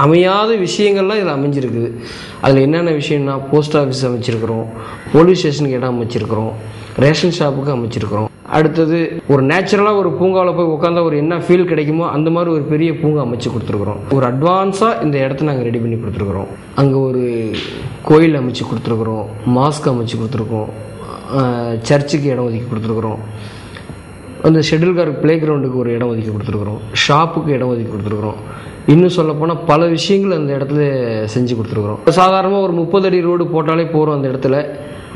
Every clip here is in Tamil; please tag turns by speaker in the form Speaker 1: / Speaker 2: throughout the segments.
Speaker 1: அமையாத விஷயங்கள்லாம் இதில் அமைஞ்சிருக்குது. அதில் என்னென்ன விஷயம்னா, போஸ்ட் ஆஃபீஸ் அமைச்சிருக்கிறோம், போலீஸ் ஸ்டேஷனுக்கு இடம் அமைச்சிருக்கிறோம், ரேஷன் ஷாப்புக்கு அமைச்சிருக்கிறோம். அடுத்தது ஒரு நேச்சுரலாக ஒரு பூங்காவில் போய் உட்காந்தா ஒரு என்ன ஃபீல் கிடைக்குமோ அந்த மாதிரி ஒரு பெரிய பூங்கா அமைச்சு கொடுத்துருக்குறோம். ஒரு அட்வான்ஸாக இந்த இடத்த நாங்கள் ரெடி பண்ணி கொடுத்துருக்குறோம். அங்கே ஒரு கோயில் அமைச்சு கொடுத்துருக்குறோம், மாஸ்க் அமைச்சு கொடுத்துருக்கோம், சர்ச்சுக்கு இடம் ஒதுக்கி கொடுத்துருக்குறோம், அந்த ஷெட்யூல்கார்க்கு ப்ளே கிரவுண்டுக்கு ஒரு இடம் ஒதுக்கி கொடுத்துருக்குறோம், ஷாப்புக்கு இடம் ஒதுக்கி கொடுத்துருக்குறோம். இன்னும் சொல்லப்போனால் பல விஷயங்கள் அந்த இடத்துல செஞ்சு கொடுத்துருக்குறோம். சாதாரணமாக ஒரு 30 அடி ரோடு போட்டாலே போகிறோம் அந்த இடத்துல.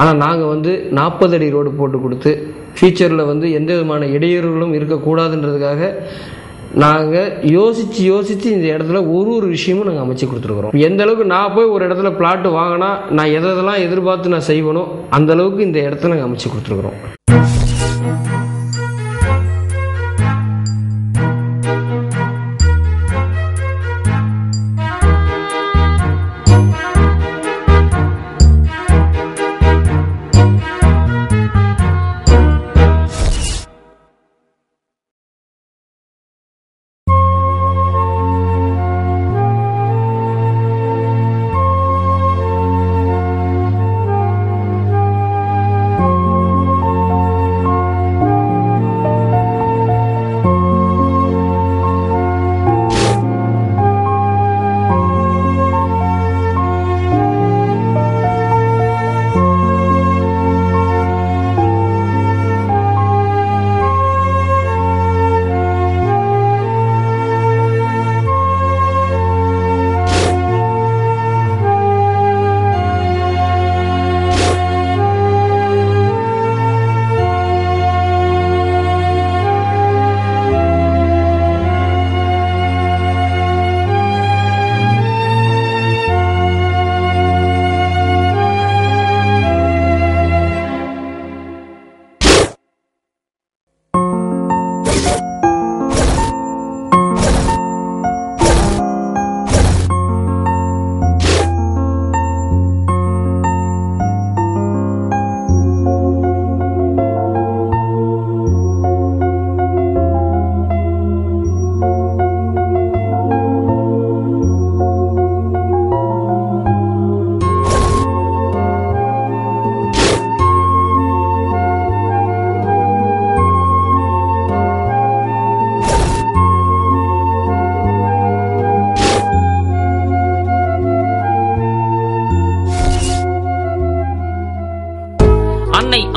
Speaker 1: ஆனால் நாங்கள் 40 அடி ரோடு போட்டு கொடுத்து ஃபியூச்சரில் எந்த விதமான இடையூறுகளும் இருக்கக்கூடாதுன்றதுக்காக நாங்கள் யோசித்து இந்த இடத்துல ஒரு விஷயமும் நாங்கள் அமைச்சு கொடுத்துருக்குறோம். எந்த அளவுக்கு நான் போய் ஒரு இடத்துல பிளாட்டு வாங்கினா நான் எதெல்லாம் எதிர்பார்த்து நான் செய்வனோ அந்த அளவுக்கு இந்த இடத்துல நாங்கள் அமைச்சு கொடுத்துருக்குறோம்.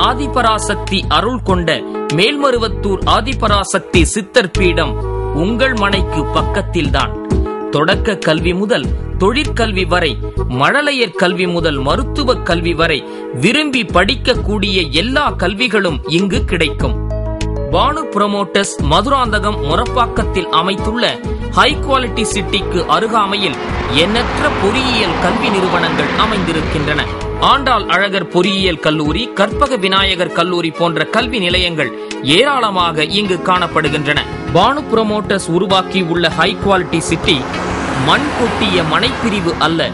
Speaker 2: ஆதிபராசக்தி அருள் கொண்ட மேல்மருவத்தூர் ஆதிபராசக்தி சித்தர் பீடம் உங்கள் மனைக்கு பக்கத்தில்தான். தொடக்க கல்வி முதல் தொழிற்கல்வி வரை, மழலையர் கல்வி முதல் மருத்துவ கல்வி வரை விரும்பி படிக்கக்கூடிய எல்லா கல்விகளும் இங்கு கிடைக்கும். பானு புரமோட்டர்ஸ் மதுராந்தகம் முரப்பாக்கத்தில் அமைத்துள்ள ஹை குவாலிட்டி சிட்டிக்கு அருகாமையில் எண்ணற்ற பொறியியல் கல்வி நிறுவனங்கள் அமைந்திருக்கின்றன. ஆண்டாள் அழகர் பொறியியல் கல்லூரி, கற்பக விநாயகர் கல்லூரி போன்ற கல்வி நிலையங்கள் ஏராளமாக இங்கு காணப்படுகின்றன. பானு புரமோட்டர்ஸ் உருவாக்கி உள்ள ஹை குவாலிட்டி சிட்டி மண் கொட்டிய மனைப்பிரிவு அல்ல,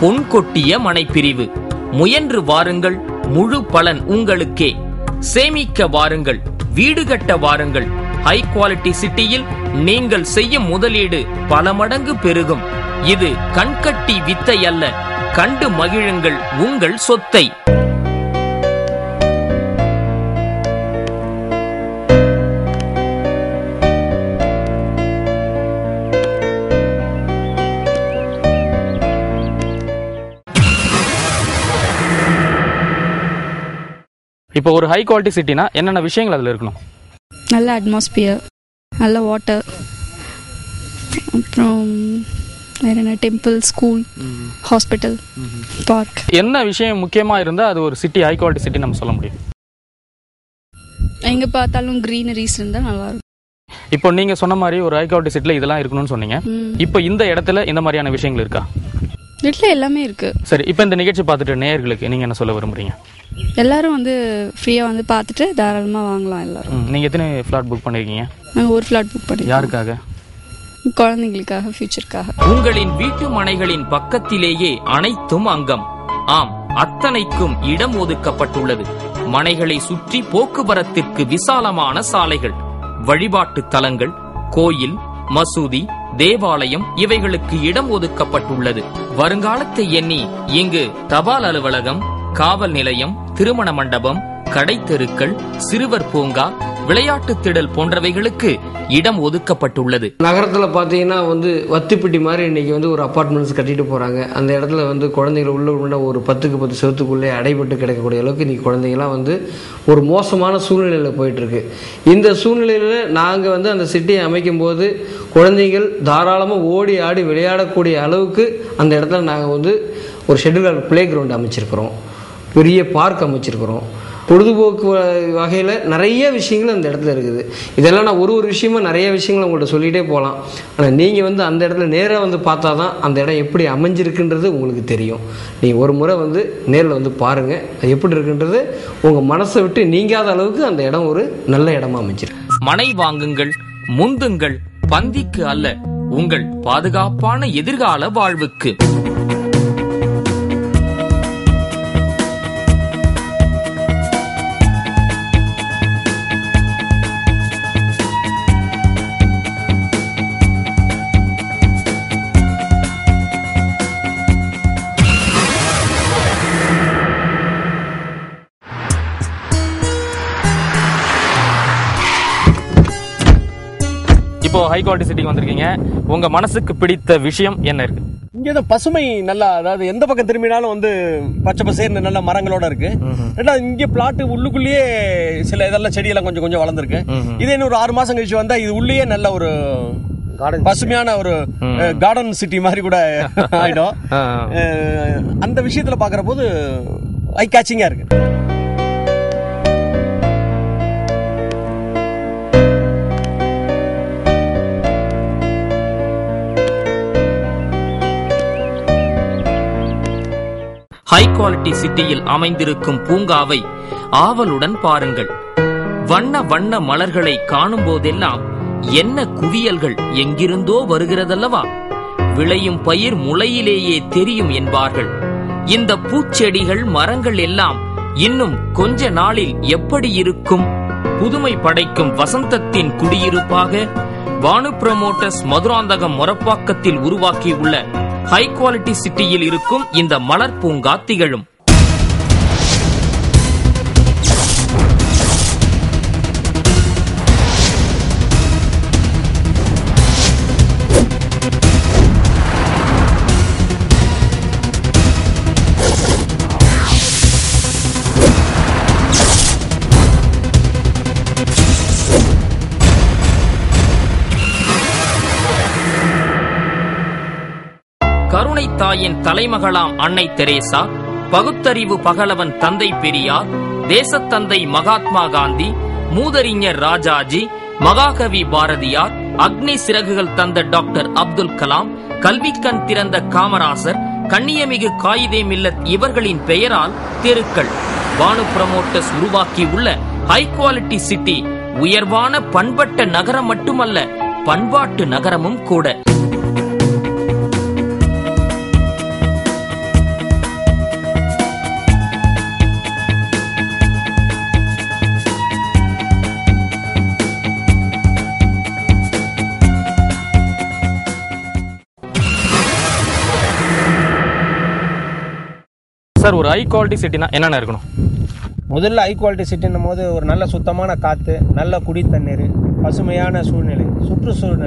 Speaker 2: பொன் கொட்டிய மனைப்பிரிவு. முயன்று வாருங்கள், முழு பலன் உங்களுக்கே. சேமிக்க வாருங்கள், வீடு கட்ட வாருங்கள். ஹை குவாலிட்டி சிட்டியில் நீங்கள் செய்யும் முதலீடு பல மடங்கு பெருகும். இது கண்கட்டி வித்தை அல்ல, கண்டு மகிழுங்கள் உங்கள் சொத்தை.
Speaker 3: இப்போ ஒரு ஹை குவாலிட்டி சிட்டினா என்னென்ன விஷயங்கள் அதில் இருக்கணும்?
Speaker 4: நல்ல அட்மாஸ்பியர், நல்ல வாட்டர், அப்புறம் வேற என்ன, டெம்பிள், ஸ்கூல், ஹாஸ்பிட்டல், பார்க்.
Speaker 3: என்ன விஷயம் முக்கியமாக இருந்தால் அது ஒரு சிட்டி ஹை குவாலிட்டி சிட்டி நம்ம சொல்ல முடியும்?
Speaker 4: எங்கே பார்த்தாலும் க்ரீனரிஸ் இருந்தால் நல்லா இருக்கும்.
Speaker 3: இப்போ நீங்கள் சொன்ன மாதிரி ஒரு ஹை குவாலிட்டி சிட்டியில் இதெல்லாம் இருக்கணும்னு சொன்னீங்க. இப்போ இந்த இடத்துல இந்த மாதிரியான விஷயங்கள் இருக்கா?
Speaker 4: வீட்டில் எல்லாமே இருக்கு.
Speaker 3: சரி, இப்போ இந்த நிகழ்ச்சி பார்த்துட்டு நேயர்களுக்கு நீங்கள் என்ன சொல்ல விரும்புறீங்க?
Speaker 4: எல்லாரும் ஃப்ரீயாக பார்த்துட்டு தாராளமாக வாங்கலாம். எல்லாரும்.
Speaker 3: நீங்கள் எத்தனை ஃப்ளாட் புக் பண்ணியிருக்கீங்க?
Speaker 4: நாங்கள் ஒரு ஃப்ளாட் புக் பண்ணி.
Speaker 3: யாருக்காக?
Speaker 4: குழந்தைங்களுக்காக, ஃபியூச்சருக்காக.
Speaker 2: உங்களின் வீட்டு மனைகளின் பக்கத்திலேயே அனைத்தும் அங்கம். ஆம், அத்தனைக்கும் இடம் ஒதுக்கப்பட்டுள்ளது. மனைகளை சுற்றி போக்குவரத்திற்கு விசாலமான சாலைகள், வழிபாட்டு தலங்கள், கோயில், மசூதி, தேவாலயம் இவைகளுக்கு இடம் ஒதுக்கப்பட்டுள்ளது. வருங்காலத்தை எண்ணி இங்கு தபால் அலுவலகம், காவல் நிலையம், திருமண மண்டபம், கடைத்தெருக்கள், சிறுவர் பூங்கா, விளையாட்டு திடல் போன்றவைகளுக்கு இடம் ஒதுக்கப்பட்டுள்ளது.
Speaker 1: நகரத்தில் பார்த்தீங்கன்னா வத்திப்பட்டி மாதிரி இன்னைக்கு ஒரு அப்பார்ட்மெண்ட்ஸ் கட்டிட்டு போகிறாங்க. அந்த இடத்துல குழந்தைகள் உள்ள ஒரு 10க்கு 10 செவத்துக்குள்ளே அடைபட்டு கிடைக்கக்கூடிய அளவுக்கு இன்னைக்கு குழந்தைங்களாம் ஒரு மோசமான சூழ்நிலையில் போயிட்டுருக்கு. இந்த சூழ்நிலையில் நாங்கள் அந்த சிட்டியை அமைக்கும் போது குழந்தைகள் தாராளமாக ஓடி ஆடி விளையாடக்கூடிய அளவுக்கு அந்த இடத்துல நாங்கள் ஒரு ஷெட்யூல் பிளே கிரவுண்ட் அமைச்சிருக்கிறோம், பெரிய பார்க் அமைச்சிருக்கிறோம். பொழுதுபோக்கு வகையில் நிறைய விஷயங்கள் அந்த இடத்துல இருக்குது. இதெல்லாம் நான் ஒரு விஷயமா நிறைய விஷயங்கள் உங்கள்கிட்ட சொல்லிகிட்டே போகலாம். ஆனால் நீங்கள் அந்த இடத்துல நேராக பார்த்தா தான் அந்த இடம் எப்படி அமைஞ்சிருக்குன்றது உங்களுக்கு தெரியும். நீங்கள் ஒரு முறை நேரில் பாருங்கள், அது எப்படி இருக்குன்றது உங்கள் மனசை விட்டு நீங்காத அளவுக்கு அந்த இடம் ஒரு நல்ல இடமா அமைஞ்சிருக்கு.
Speaker 2: மனை வாங்குங்கள், முந்துங்கள், பந்திக்கு அல்ல, உங்கள் பாதுகாப்பான எதிர்கால வாழ்வுக்கு.
Speaker 3: இப்போ ஹை குவாலிட்டி சிட்டிக்கு வந்திருக்கீங்க. உங்க மனசுக்கு பிடித்த விஷயம் என்ன இருக்கு?
Speaker 5: இங்க பசுமை நல்லா, அதாவது எந்த பக்கம் திரும்பினாலும் பச்சை பசேர்னு நல்ல மரங்களோட இருக்கு. இங்க பிளாட் உள்ளுக்குள்ளேயே சில இதெல்லாம் செடியெல்லாம் கொஞ்சம் கொஞ்சம் வளர்ந்துருக்கு. இதே ஒரு 6 மாசம் கழிச்சு வந்தா இது உள்ளேயே நல்ல ஒரு பசுமையான ஒரு கார்டன் சிட்டி மாதிரி கூட ஆயிடும். அந்த விஷயத்துல பாக்குற போது ஐ கேச்சிங்கா இருக்கு.
Speaker 2: ஹை குவாலிட்டி சிட்டியில் அமைந்திருக்கும் பூங்காவை ஆவலுடன் பாருங்கள். வண்ண வண்ண மலர்களை காணும் போதெல்லாம் என்ன குவியல்கள் எங்கிருந்தோ வருகிறதல்லவா? விளையும் பயிர் முளையிலேயே தெரியும் என்பார்கள். இந்த பூச்செடிகள், மரங்கள் எல்லாம் இன்னும் கொஞ்ச நாளில் எப்படி இருக்கும்? புதுமை படைக்கும் வசந்தத்தின் குடியிருப்பாக பானு புரமோட்டர்ஸ் மதுராந்தகம் மொரப்பாக்கத்தில் உருவாக்கியுள்ள ஹை குவாலிட்டி சிட்டியில் இருக்கும் இந்த மலர் பூங்கா திகழும். கருணை தாயின் தலைமகளாம் அன்னை தெரேசா, பகுத்தறிவு பகலவன் தந்தை பெரியார், தேசத்தந்தை மகாத்மா காந்தி, மூதறிஞர் ராஜாஜி, மகாகவி பாரதியார், அக்னி சிறகுகள் தந்த டாக்டர் அப்துல் கலாம், கல்விக்கண் திறந்த காமராசர், கண்ணியமிகு காயிதே மில்லத் இவர்களின் பெயரால் தெருக்கள். பானு புரமோட்டர்ஸ் உருவாக்கி உள்ள ஹை குவாலிட்டி சிட்டி உயர்வான பண்பட்ட நகரம் மட்டுமல்ல, பண்பாட்டு நகரமும் கூட.
Speaker 3: சார், ஒரு ஹை குவாலிட்டி சிட்டினா என்னென்ன இருக்கணும்?
Speaker 5: முதல்ல ஹை குவாலிட்டி சிட்டின்னும் போது ஒரு நல்ல சுத்தமான காற்று, நல்ல குடி தண்ணீர், பசுமையான சூழ்நிலை, சுற்றுச்சூழ்நிலை